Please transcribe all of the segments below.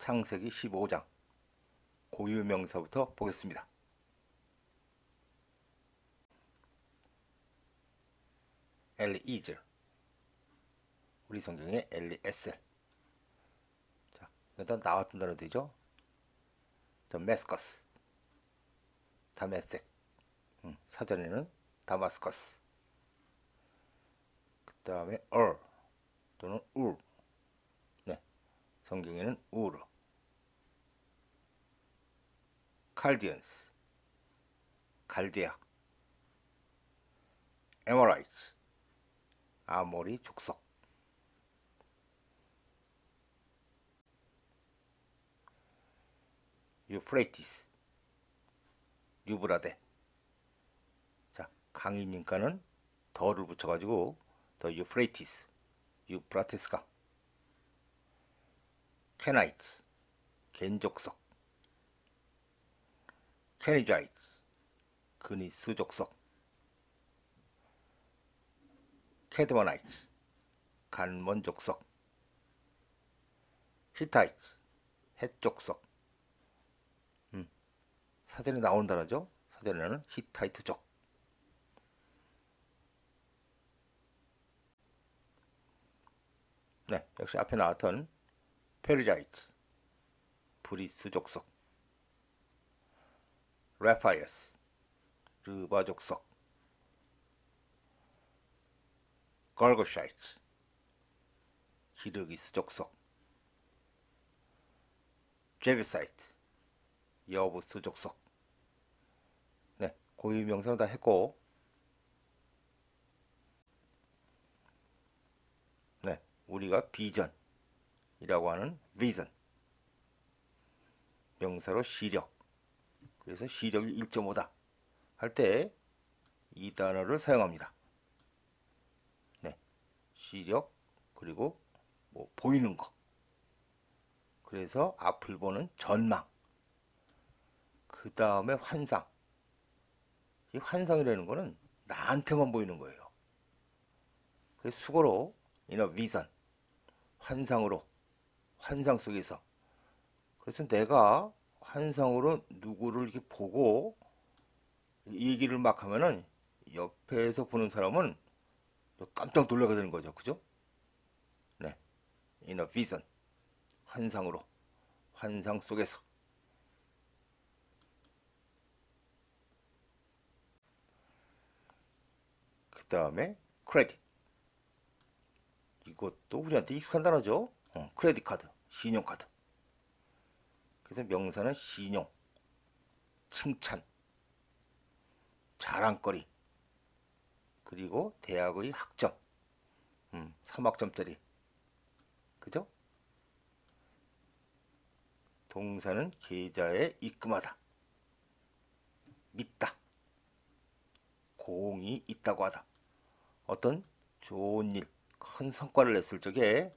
창세기 15장 고유명사부터 보겠습니다. 엘리이즈, 우리 성경에 엘리에셀. 자, 이건 다 나왔던 단어들이죠. 다메스커스, 다메섹, 사전에는 다마스커스. 그 다음에 또는 울, 네, 성경에는 우르. 칼디언스, 갈디아. 에머라이츠, 아모리 족속. 유프레이티스, 유브라데. 자, 강이니까는 더를 붙여가지고 더 유프레이티스, 유프라테스강. 케나이츠, 겐족속. 케니자이츠, 그니스 족속. 케드모나이츠, 간몬 족속. 히타이츠, 헷 족속. 사전에 나온 단어죠. 사전에는 히타이트족. 네, 역시 앞에 나왔던 페르자이츠, 브리스 족속. 레파이어스, 르바 족속. 걸거샤이츠, 기르기스 족속. 제비사이트, 여부스 족속. 네, 고유명사는 다 했고, 네, 우리가 비전이라고 하는 vision, 명사로 시력, 그래서 시력이 1.5다 할 때 이 단어를 사용합니다. 네, 시력, 그리고 뭐 보이는 거, 그래서 앞을 보는 전망, 그 다음에 환상. 이 환상이라는 거는 나한테만 보이는 거예요. 그래서 수고로 inner vision, 환상으로, 환상 속에서. 그래서 내가 환상으로 누구를 이렇게 보고 얘기를 막 하면은 옆에서 보는 사람은 깜짝 놀라게 되는 거죠. 그죠? 네, inner vision, 환상으로, 환상 속에서. 그 다음에 크레딧, 이것도 우리한테 익숙한 단어죠. 크레딧 카드, 신용카드. 그래서 명사는 신용, 칭찬, 자랑거리, 그리고 대학의 학점, 3학점짜리. 그죠? 동사는 계좌에 입금하다, 믿다, 공이 있다고 하다. 어떤 좋은 일, 큰 성과를 냈을 적에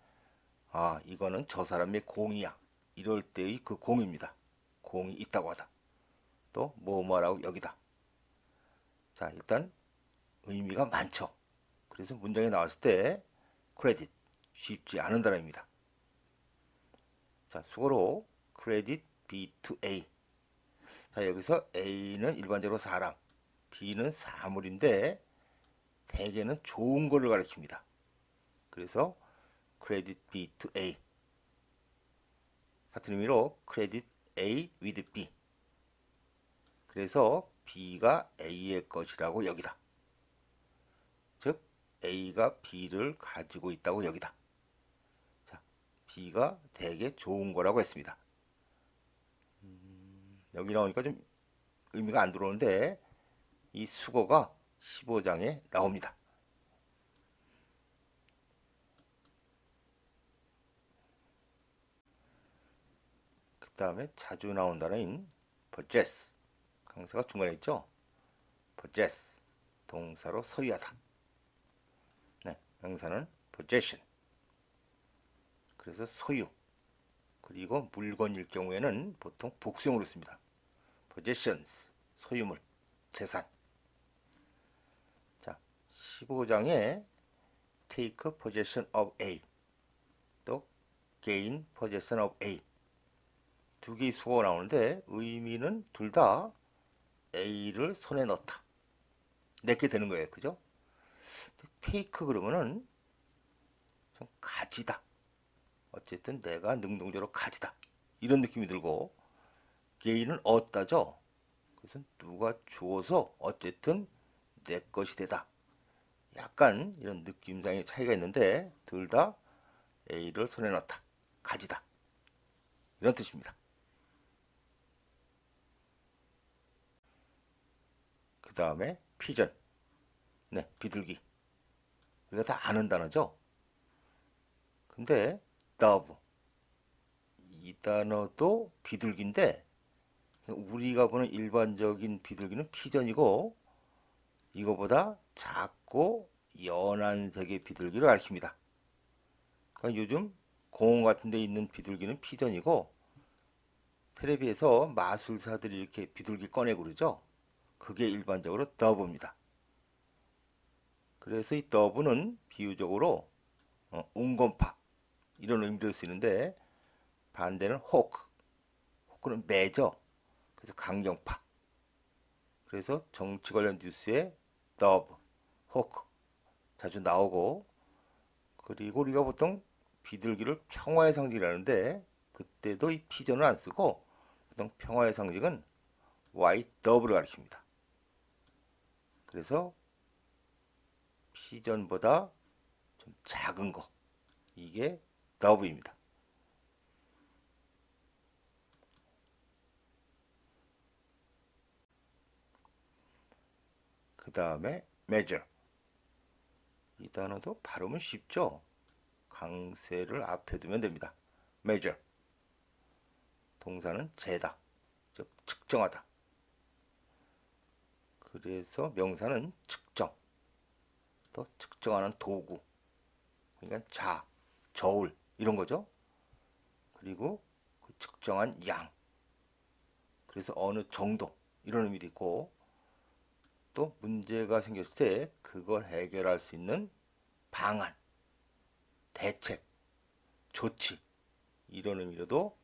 이거는 저 사람의 공이야, 이럴 때의 그 공입니다. 공이 있다고 하다. 또 뭐뭐라고 여기다. 자, 일단 의미가 많죠. 그래서 문장에 나왔을 때 크레딧, 쉽지 않은 단어입니다. 자, 수고로 크레딧 B to A. 자, 여기서 A는 일반적으로 사람, B는 사물인데 대개는 좋은 거를 가리킵니다. 그래서 크레딧 B to A. 같은 의미로 크레딧 A with B. 그래서 B가 A의 것이라고 여기다. 즉 A가 B를 가지고 있다고 여기다. 자, B가 되게 좋은 거라고 했습니다. 여기 나오니까 좀 의미가 안 들어오는데 이 수거가 15장에 나옵니다. 그 다음에 자주 나온 단어인 possess, 강사가 중간에 있죠. possess, 동사로 소유하다. 네, 명사는 possession, 그래서 소유. 그리고 물건일 경우에는 보통 복수형으로 씁니다. possessions, 소유물, 재산. 자, 15장에 take possession of A, 또 gain possession of A. 두 개의 수어가 나오는데 의미는 둘 다 A를 손에 넣다. 내게 되는 거예요. 그죠? 테이크 그러면은 좀 가지다. 어쨌든 내가 능동적으로 가지다. 이런 느낌이 들고 게인은 얻다죠. 그래서 누가 줘서 어쨌든 내 것이 되다. 약간 이런 느낌상의 차이가 있는데 둘 다 A를 손에 넣다. 가지다. 이런 뜻입니다. 그 다음에 피전. 네, 비둘기. 우리가 다 아는 단어죠. 근데 dove 이 단어도 비둘기인데 우리가 보는 일반적인 비둘기는 피전이고 이거보다 작고 연한 색의 비둘기를 가리킵니다. 그러니까 요즘 공원 같은 데 있는 비둘기는 피전이고 텔레비에서 마술사들이 이렇게 비둘기 꺼내고 그러죠. 그게 일반적으로 더브입니다. 그래서 이 더브는 비유적으로 웅건파 이런 의미로 쓰이는데 반대는 호크는 매죠. 그래서 강경파. 그래서 정치 관련 뉴스에 더브, 호크 자주 나오고 그리고 우리가 보통 비둘기를 평화의 상징이라는데 그때도 이 피전을 안 쓰고 보통 평화의 상징은 화이트 더브를 가리킵니다. 그래서 피전보다 좀 작은 거 이게 더브입니다. 그 다음에 measure 이 단어도 발음은 쉽죠. 강세를 앞에 두면 됩니다. measure 동사는 재다 즉 측정하다. 그래서 명사는 측정 또 측정하는 도구 그러니까 자, 저울 이런 거죠. 그리고 그 측정한 양 그래서 어느 정도 이런 의미도 있고 또 문제가 생겼을 때 그걸 해결할 수 있는 방안, 대책, 조치 이런 의미로도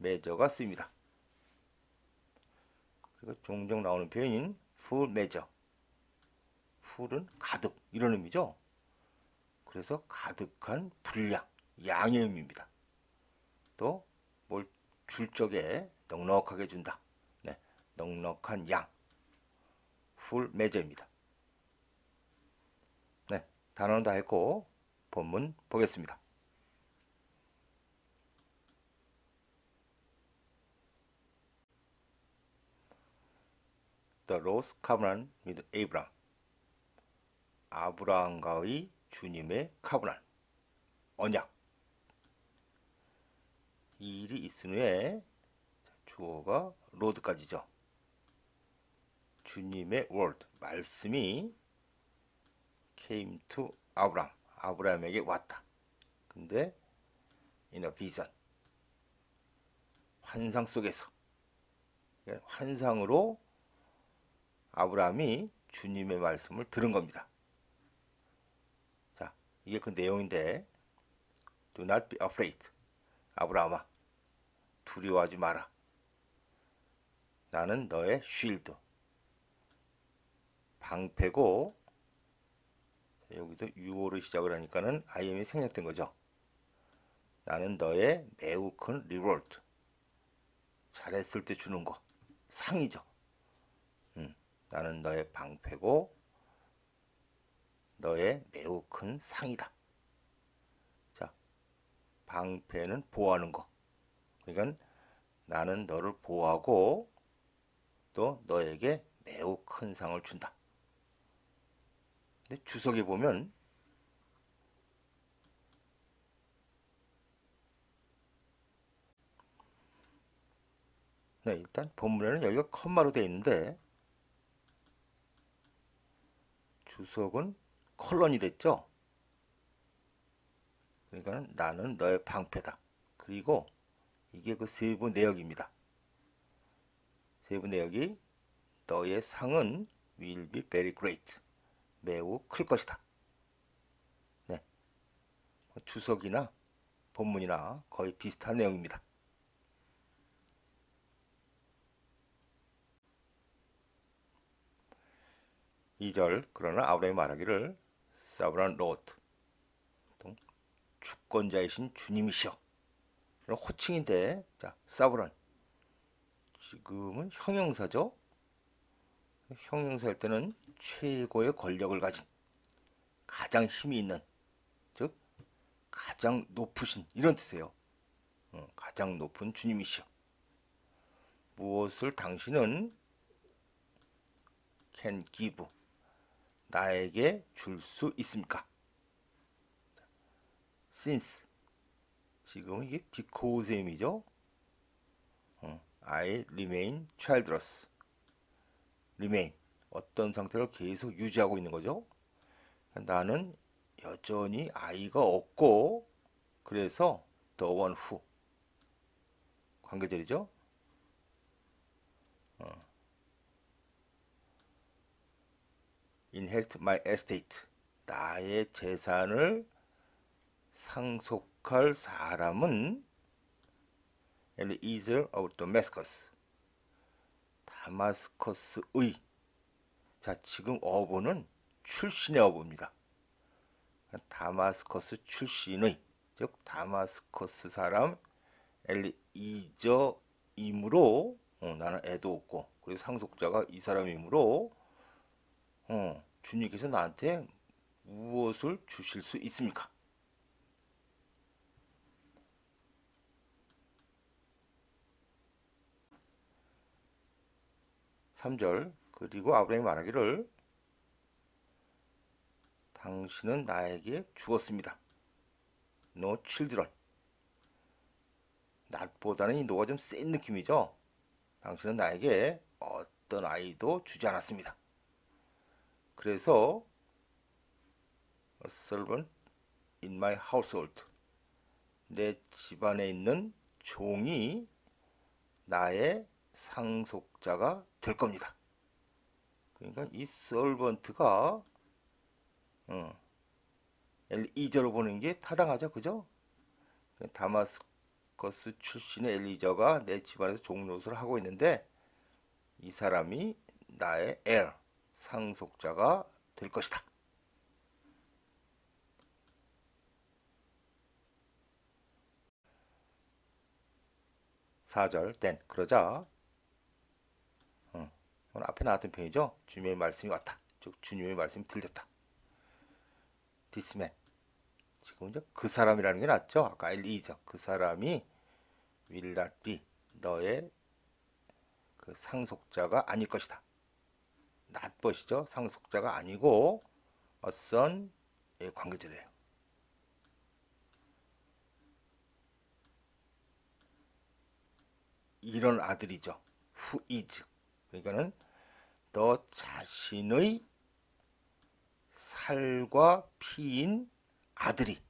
measure가 쓰입니다. 그리고 종종 나오는 표현인 full measure full은 가득 이런 의미죠. 그래서 가득한 분량, 양의 의미입니다. 또 뭘 줄 적에 넉넉하게 준다. 네, 넉넉한 양, full measure입니다. 네, 단어는 다 했고 본문 보겠습니다. The Lord's Covenant with Abraham 아브라함과의 주님의 카브난 언약 이 일이 있은 후에 주어가 로드까지죠. 주님의 word 말씀이 came to 아브라함 아브라함에게 왔다. 근데 in a vision 환상 속에서 환상으로 아브라함이 주님의 말씀을 들은 겁니다. 자, 이게 그 내용인데 Do not be afraid. 아브라함아, 두려워하지 마라. 나는 너의 쉴드. 방패고 여기도 유어로 시작을 하니까는 IM이 생략된 거죠. 나는 너의 매우 큰 리워드. 잘했을 때 주는 거. 상이죠. 나는 너의 방패고 너의 매우 큰 상이다. 자, 방패는 보호하는 거. 그러니까 나는 너를 보호하고 또 너에게 매우 큰 상을 준다. 근데 주석에 보면 네, 일단 본문에는 여기가 컴마로 되어 있는데 주석은 컬런이 됐죠. 그러니까 나는 너의 방패다. 그리고 이게 그 세부 내역입니다. 세부 내역이 너의 상은 will be very great. 매우 클 것이다. 네. 주석이나 본문이나 거의 비슷한 내용입니다. 2절 그러나 아브라함이 말하기를 사브란 로트 주권자이신 주님이시여. 이런 호칭인데 자 사브란 지금은 형용사죠. 형용사일 때는 최고의 권력을 가진 가장 힘이 있는 즉 가장 높으신 이런 뜻이에요. 가장 높은 주님이시여. 무엇을 당신은 can give 나에게 줄 수 있습니까? since 지금은 이게 because의 의미죠. I remain childless. remain 어떤 상태를 계속 유지하고 있는 거죠. 나는 여전히 아이가 없고 그래서 the one who 관계절이죠. inherit my estate 나의 재산을 상속할 사람은 Eliezer of Damascus 다마스커스의 자 지금 어부는 출신의 어부입니다. 다마스커스 출신의 즉 다마스커스 사람 엘리이저이므로 나는 애도 없고 그리고 상속자가 이 사람이므로 주님께서 나한테 무엇을 주실 수 있습니까? (3절) 그리고 아브라함이 말하기를 당신은 나에게 주었습니다. No children. 낫보다는 이 노가 좀 센 느낌이죠. 당신은 나에게 어떤 아이도 주지 않았습니다. 그래서 a servant in my household 내 집안에 있는 종이 나의 상속자가 될 겁니다. 그러니까 이 servant가 엘리저로 보는 게 타당하죠, 그죠? 다마스커스 출신의 엘리저가 내 집안에서 종노릇을 하고 있는데 이 사람이 나의 heir, 상속자가 될 것이다. (4절) then 그러자 오늘 앞에 나왔던 표현이죠. 주님의 말씀이 왔다. 즉 주님의 말씀이 들렸다. This man 지금 이제 그 사람이라는 게 낫죠. 아까 엘리저 그 사람이 will not be 너의 그 상속자가 아닐 것이다. not but이죠. 상속자가 아니고 a son의 관계절이에요. 이런 아들이죠. who is 그러니까는 너 자신의 살과 피인 아들이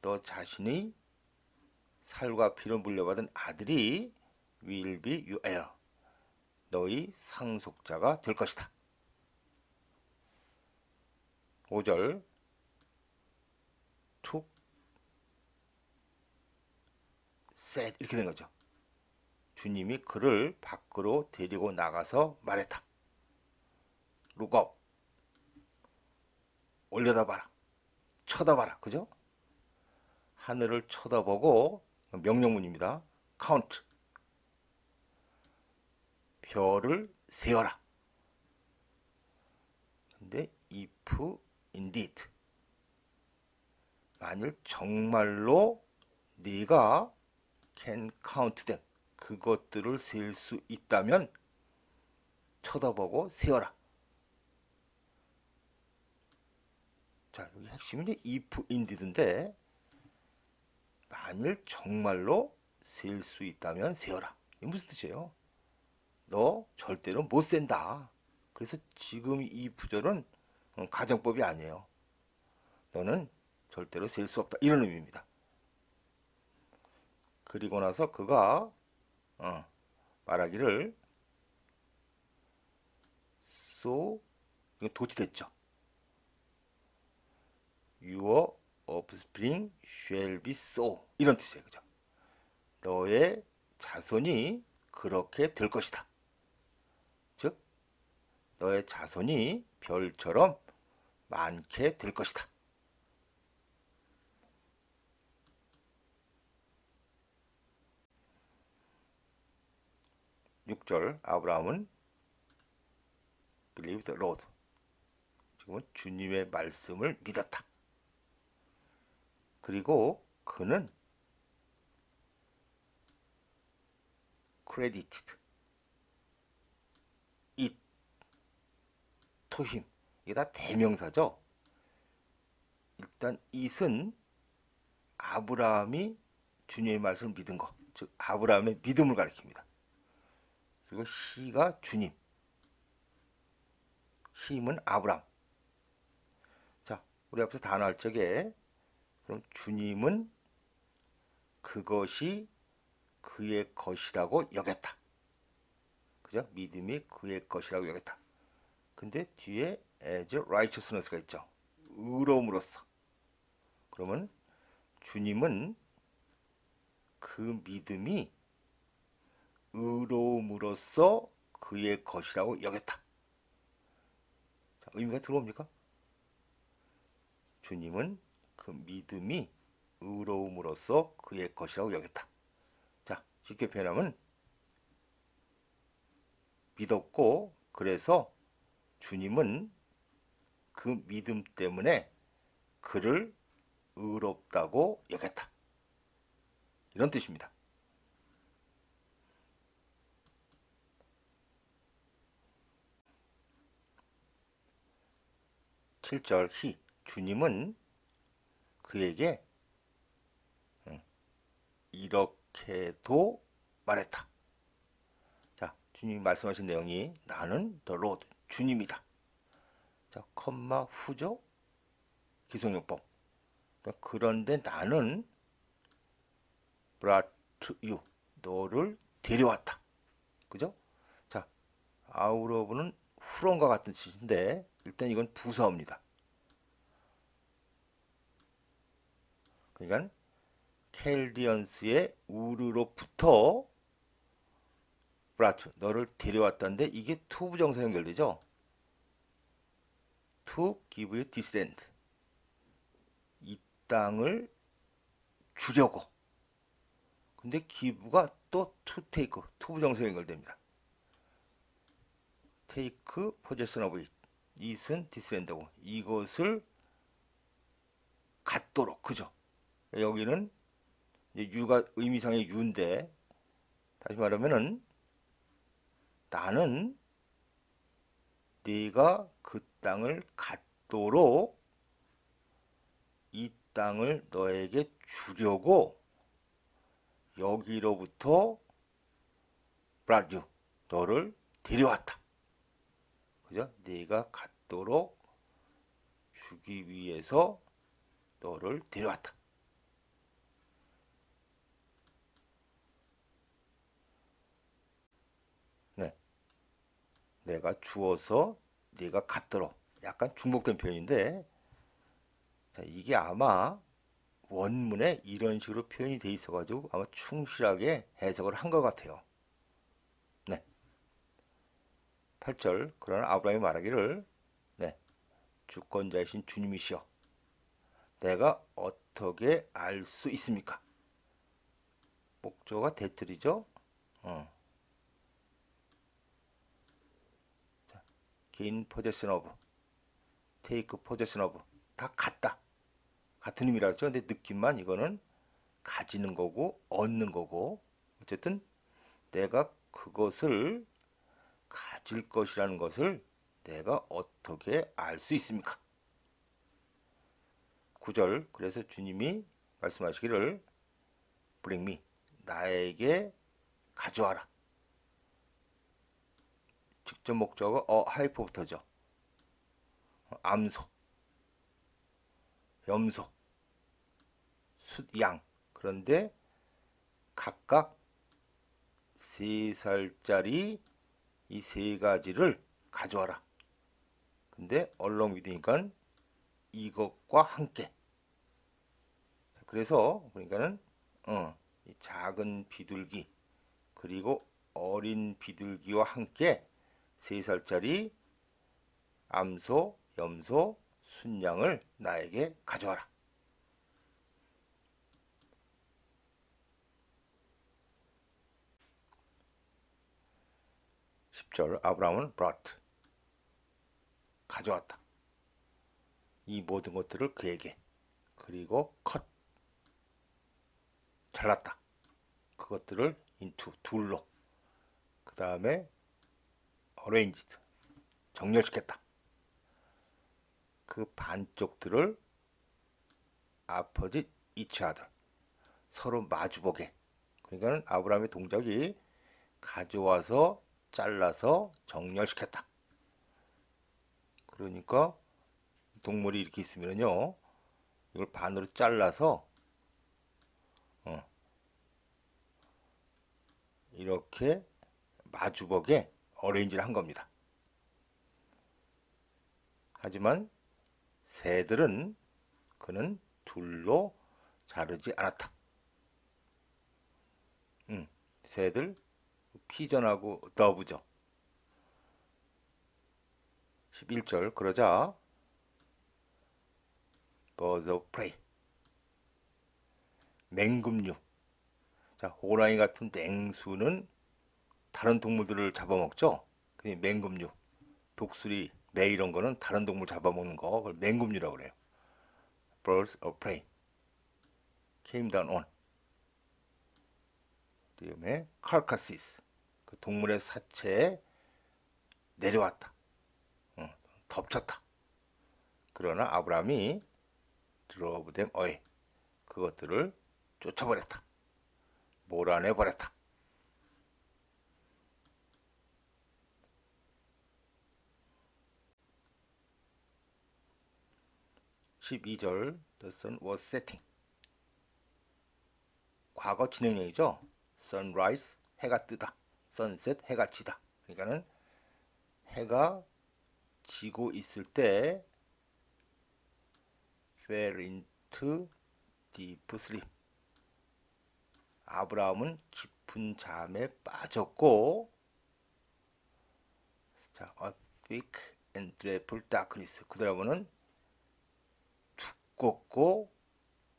너 자신의 살과 피로 물려받은 아들이 will be your heir 너의 상속자가 될 것이다. 5절 took said 이렇게 된 거죠. 주님이 그를 밖으로 데리고 나가서 말했다. Look up 올려다봐라. 쳐다봐라. 그죠? 하늘을 쳐다보고 명령문입니다. count 별을 세어라. 근데 if indeed 만일 정말로 네가 can count them 그것들을 셀 수 있다면 쳐다보고 세어라. 자, 여기 핵심이 이제 if indeed인데 만일 정말로 셀 수 있다면 세어라. 이게 무슨 뜻이에요? 너 절대로 못 센다. 그래서 지금 이 부절은 가정법이 아니에요. 너는 절대로 셀 수 없다. 이런 의미입니다. 그리고 나서 그가 말하기를 so 이거 도치됐죠. Your offspring shall be so 이런 뜻이에요. 그죠? 너의 자손이 그렇게 될 것이다. 즉 너의 자손이 별처럼 많게 될 것이다. 6절 아브라함은 believed the Lord. 지금은 주님의 말씀을 믿었다. 그리고 그는 credited it to him. 이게 다 대명사죠. 일단 it은 아브라함이 주님의 말씀을 믿은 것, 즉 아브라함의 믿음을 가리킵니다. 그리고 he가 주님, him은 아브라함. 자, 우리 앞에서 단어 할 적에 그럼 주님은 그것이 그의 것이라고 여겼다. 그죠? 믿음이 그의 것이라고 여겼다. 근데 뒤에 as righteousness가 있죠. 의로움으로써. 그러면 주님은 그 믿음이 의로움으로써 그의 것이라고 여겼다. 자, 의미가 들어옵니까? 주님은 그 믿음이 의로움으로써 그의 것이라고 여겼다. 자, 쉽게 표현하면 믿었고 그래서 주님은 그 믿음 때문에 그를 의롭다고 여겼다. 이런 뜻입니다. (7절) 히 주님은 그에게 이렇게도 말했다. 자, 주님이 말씀하신 내용이 나는 the Lord, 주님이다. 자, 컴마 후죠? 기성용법. 그런데 나는 brought you, 너를 데려왔다. 그죠? 자, out of는 from과 같은 뜻인데 일단 이건 부사어입니다. 그러니까 켈디언스의 우르로부터 brought you, 너를 데려왔다는데 이게 to 부정사 연결되죠? to give you descent, 이 땅을 주려고. 근데 give가 또 to take, to 부정사 연결됩니다. take possession of it, it은 descend고 이것을 갖도록. 그죠? 여기는 유가 의미상의 유인데 다시 말하면은 나는 네가 그 땅을 갖도록 이 땅을 너에게 주려고 여기로부터 brought you, 너를 데려왔다. 그죠? 네가 갖도록 주기 위해서 너를 데려왔다. 네, 내가 주어서 네가 갖도록. 약간 중복된 표현인데, 자, 이게 아마 원문에 이런 식으로 표현이 돼 있어가지고 아마 충실하게 해석을 한 것 같아요. 네. 8절 그러나 아브라함이 말하기를 네, 주권자이신 주님이시여 내가 어떻게 알 수 있습니까? 목적어가 대틀이죠. 자, gain possession of, take possession of 다 같다. 같은 의미라고 했죠. 근데 느낌만 이거는 가지는 거고 얻는 거고 어쨌든 내가 그것을 가질 것이라는 것을 내가 어떻게 알 수 있습니까? 9절 그래서 주님이 말씀하시기를 bring me, 나에게 가져와라. 직접 목적어 하이퍼부터죠. 암소, 염소, 숫양. 그런데 각각 3살짜리 이 세 가지를 가져와라. 근데 along with니까 이것과 함께. 그래서 그러니까는 이 작은 비둘기 그리고 어린 비둘기와 함께 3살짜리 암소, 염소, 순양을 나에게 가져와라. 10절 아브라함은 brought 가져왔다. 이 모든 것들을 그에게, 그리고 cut 잘랐다. 그것들을 into 둘로, 그 다음에 arranged 정렬시켰다. 그 반쪽들을 opposite each other 서로 마주보게. 그러니까 아브라함의 동작이 가져와서 잘라서 정렬시켰다. 그러니까 동물이 이렇게 있으면요, 이걸 반으로 잘라서 이렇게 마주보게 어레인지를 한 겁니다. 하지만 새들은 그는 둘로 자르지 않았다. 새들 피전하고 더브죠. 11절 그러자 birds of prey 맹금류. 자, 호랑이 같은 맹수는 다른 동물들을 잡아먹죠. 그게 맹금류. 독수리, 매 이런 거는 다른 동물 잡아먹는 거, 그걸 맹금류라고 그래요. birds of prey came down on. 다음에 carcasses 그 동물의 사체에 내려왔다. 덮쳤다. 그러나 아브라함이 drove them away 그것들을 쫓아버렸다. 몰아내버렸다. 12절 The sun was setting 과거 진행형이죠. sunrise 해가 뜨다. sunset 해가 지다. 그러니까는 해가 지고 있을 때 fell into deep sleep 아브라함은 깊은 잠에 빠졌고, 자, a thick and dreadful darkness 그 다음은 두껍고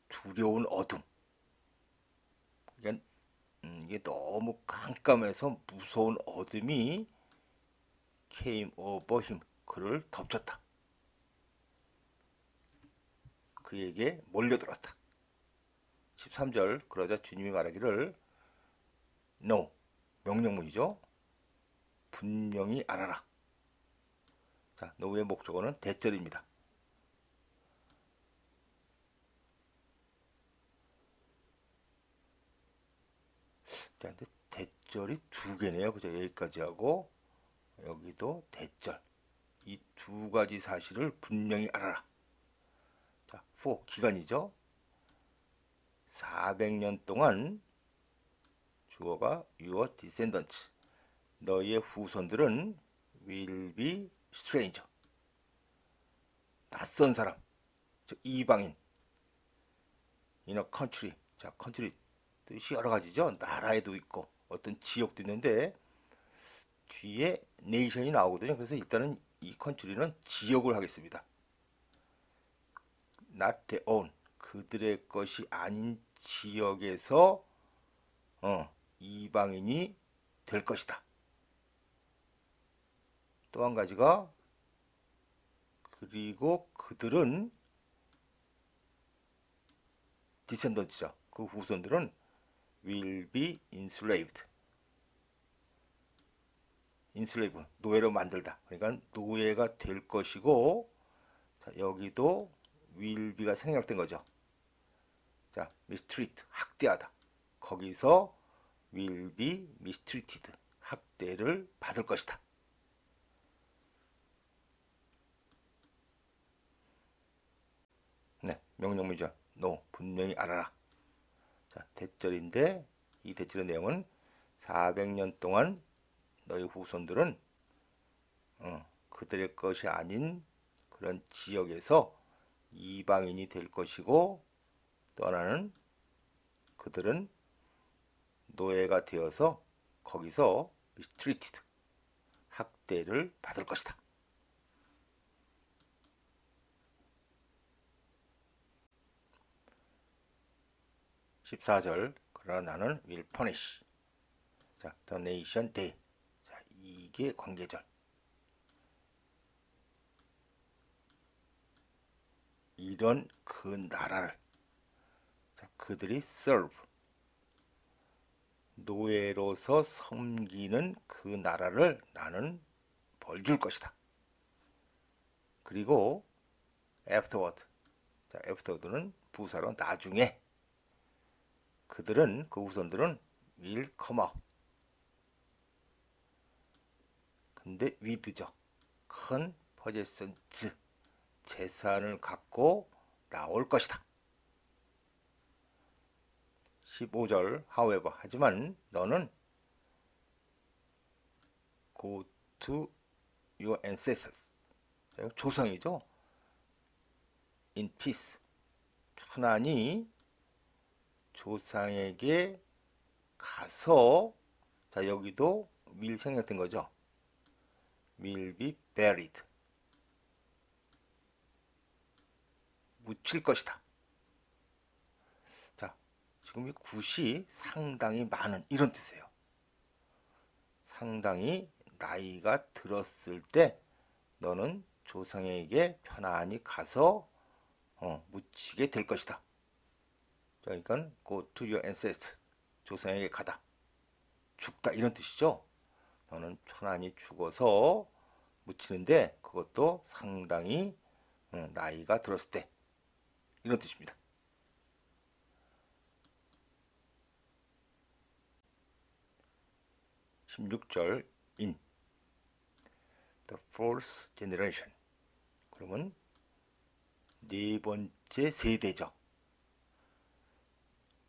두려운 어둠. 그러니까 이게 너무 깜깜해서 무서운 어둠이 came over him 그를 덮쳤다. 그에게 몰려들었다. 13절 그러자 주님이 말하기를 No 명령문이죠. 분명히 알아라. 자, no의 목적어는 대절입니다. 자, 근데 대절이 두 개네요. 그죠? 여기까지 하고 여기도 대절. 이 두 가지 사실을 분명히 알아라. 자, for 기간이죠. 400년 동안 주어가 your descendants 너희의 후손들은 will be stranger 낯선 사람, 즉 이방인. in a country. 자, country 뜻이 여러 가지죠. 나라에도 있고 어떤 지역도 있는데 뒤에 네이션이 나오거든요. 그래서 일단은 이 컨트리는 지역을 하겠습니다. not their own 그들의 것이 아닌 지역에서 이방인이 될 것이다. 또 한 가지가 그리고 그들은 디센던트죠. 그 후손들은 will be enslaved. enslave 노예로 만들다. 그러니까 노예가 될 것이고, 자, 여기도 will be가 생략된 거죠. 자, mistreat 학대하다. 거기서 will be mistreated 학대를 받을 것이다. 네, 명령문이죠. No 분명히 알아라. 자, 대절인데 이 대절의 내용은 400년 동안 너희 후손들은 그들의 것이 아닌 그런 지역에서 이방인이 될 것이고, 또 하나는 그들은 노예가 되어서 거기서 mistreated 학대를 받을 것이다. 14절 그러나 나는 will punish. 자, the nation day. 자, 이게 관계절. 이런 그 나라를, 자, 그들이 serve, 노예로서 섬기는 그 나라를 나는 벌 줄 것이다. 그리고 afterward, 자, afterward는 부사로 나중에, 그들은, 그 후손들은 will come out. 근데 with죠. 큰 possessions, 재산을 갖고 나올 것이다. 15절 however, 하지만 너는 go to your ancestors, 조상이죠. in peace, 편안히 조상에게 가서, 자, 여기도 will 생략된 거죠. will be buried, 묻힐 것이다. 자, 지금 이 굿이 상당히 많은 이런 뜻이에요. 상당히 나이가 들었을 때 너는 조상에게 편안히 가서 묻히게 될 것이다. 그러니까 go to your ancestors, 조상에게 가다, 죽다 이런 뜻이죠. 너는 편안히 죽어서 묻히는데 그것도 상당히 나이가 들었을 때 이런 뜻입니다. 16절 in the fourth generation, 그러면 네 번째 세대죠.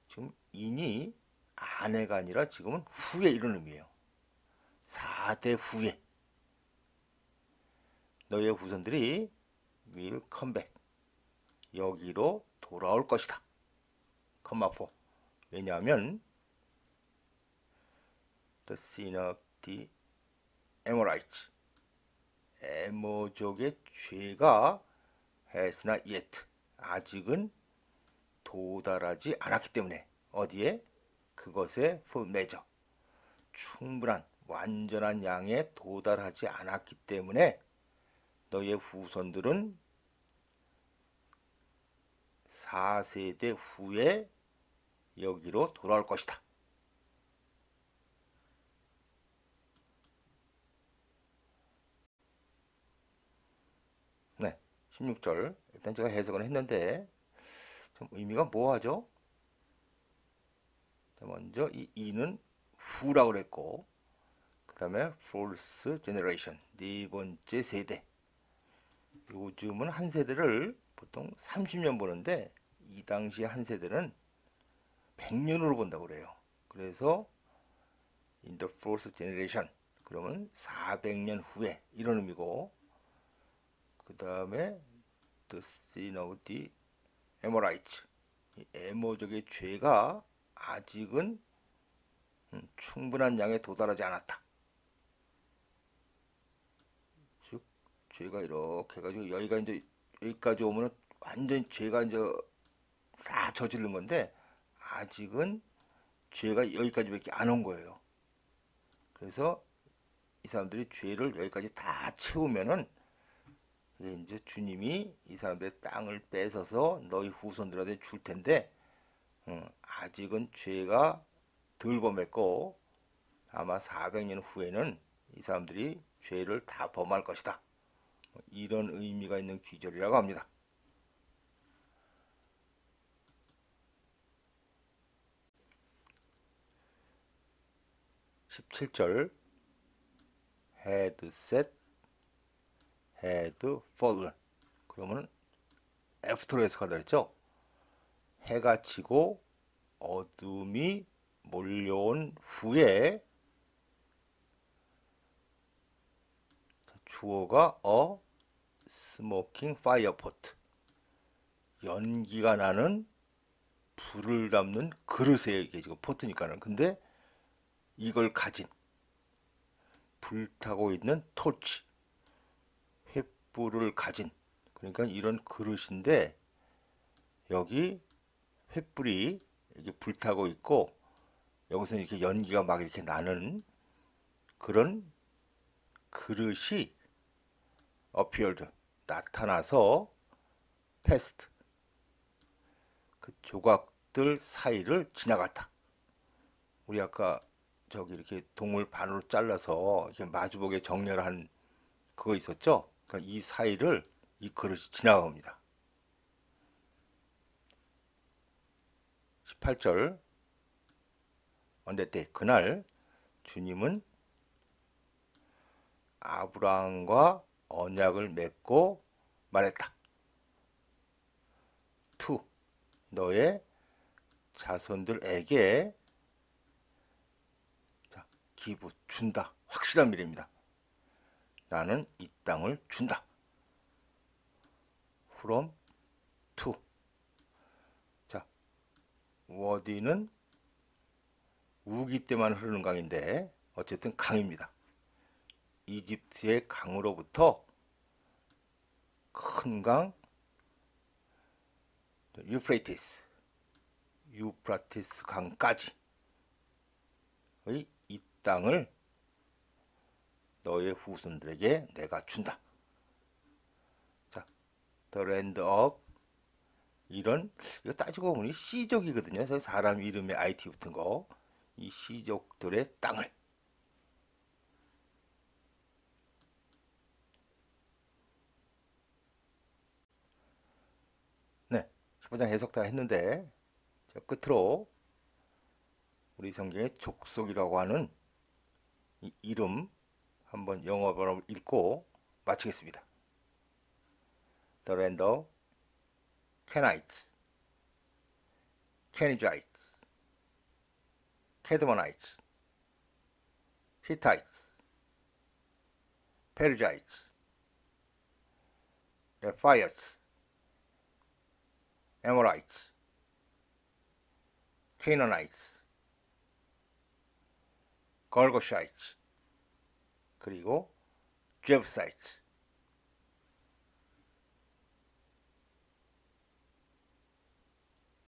지금 in이 아내가 아니라 지금은 후에 이런 의미예요. 4대 후에 너의 후손들이 will come back, 여기로 돌아올 것이다. come up. 왜냐하면 the sin of the Amorites, 에모족의 죄가 has not yet, 아직은 도달하지 않았기 때문에, 어디에? 그것의 full measure, 충분한 완전한 양에 도달하지 않았기 때문에 너의 후손들은 4세대 후에 여기로 돌아올 것이다. 네, 16절 일단 제가 해석을 했는데 좀 의미가 뭐하죠? 먼저 이 이는 후라고 그랬고, 그 다음에 fourth generation, 네 번째 세대. 요즘은 한 세대를 보통 30년 보는데 이 당시 한 세대는 100년으로 본다고 그래요. 그래서 in the fourth generation, 그러면 400년 후에 이런 의미고, 그 다음에 the sin of the Amorites, 에모족의 죄가 아직은 충분한 양에 도달하지 않았다. 즉 죄가 이렇게 해가지고 여기가 이제 여기까지 오면은 완전 죄가 이제 다 저지른 건데 아직은 죄가 여기까지밖에 안 온 거예요. 그래서 이 사람들이 죄를 여기까지 다 채우면은 이제 주님이 이 사람들의 땅을 뺏어서 너희 후손들한테 줄 텐데 아직은 죄가 덜 범했고 아마 400년 후에는 이 사람들이 죄를 다 범할 것이다. 이런 의미가 있는 귀절이라고 합니다. (17절) had set, had fallen. 그러면 after로 해석하다 그랬죠. 해가 지고 어둠이 몰려온 후에, 주어가 a smoking fire pot, 연기가 나는 불을 담는 그릇에, 이게 지금 포트니까는. 근데 이걸 가진, 불타고 있는 토치, 횃불을 가진, 그러니까 이런 그릇인데 여기 횃불이 이게 불타고 있고 여기서 이렇게 연기가 막 이렇게 나는 그런 그릇이 appeared 나타나서 passed 그 조각들 사이를 지나갔다. 우리 아까 저기 이렇게 동을 반으로 잘라서 이렇게 마주보게 정렬을 한 그거 있었죠? 그러니까 이 사이를 이 그릇이 지나갑니다. 18절 On that day 그날 주님은 아브라함과 언약을 맺고 말했다. to 너의 자손들에게 기부 준다. 확실한 미래입니다. 나는 이 땅을 준다. from to 자 워디는 우기 때만 흐르는 강인데 어쨌든 강입니다. 이집트의 강으로부터 큰 강 유프라티스 강까지 이 땅을 너의 후손들에게 내가 준다. 자, the land of 이런 이거 따지고 보니 시족이거든요. 그래서 사람 이름에 IT 붙은 거 이 시족들의 땅을 네 15장 해석 다 했는데 자, 끝으로 우리 성경의 족속이라고 하는 이 이름 한번 영어 번호를 읽고 마치겠습니다. The land of Kenites, Kenizzites, Kadmonites, Hittites, Perizzites, Rephaites, Amorites, Canaanites, Girgashites, 그리고 Jebusites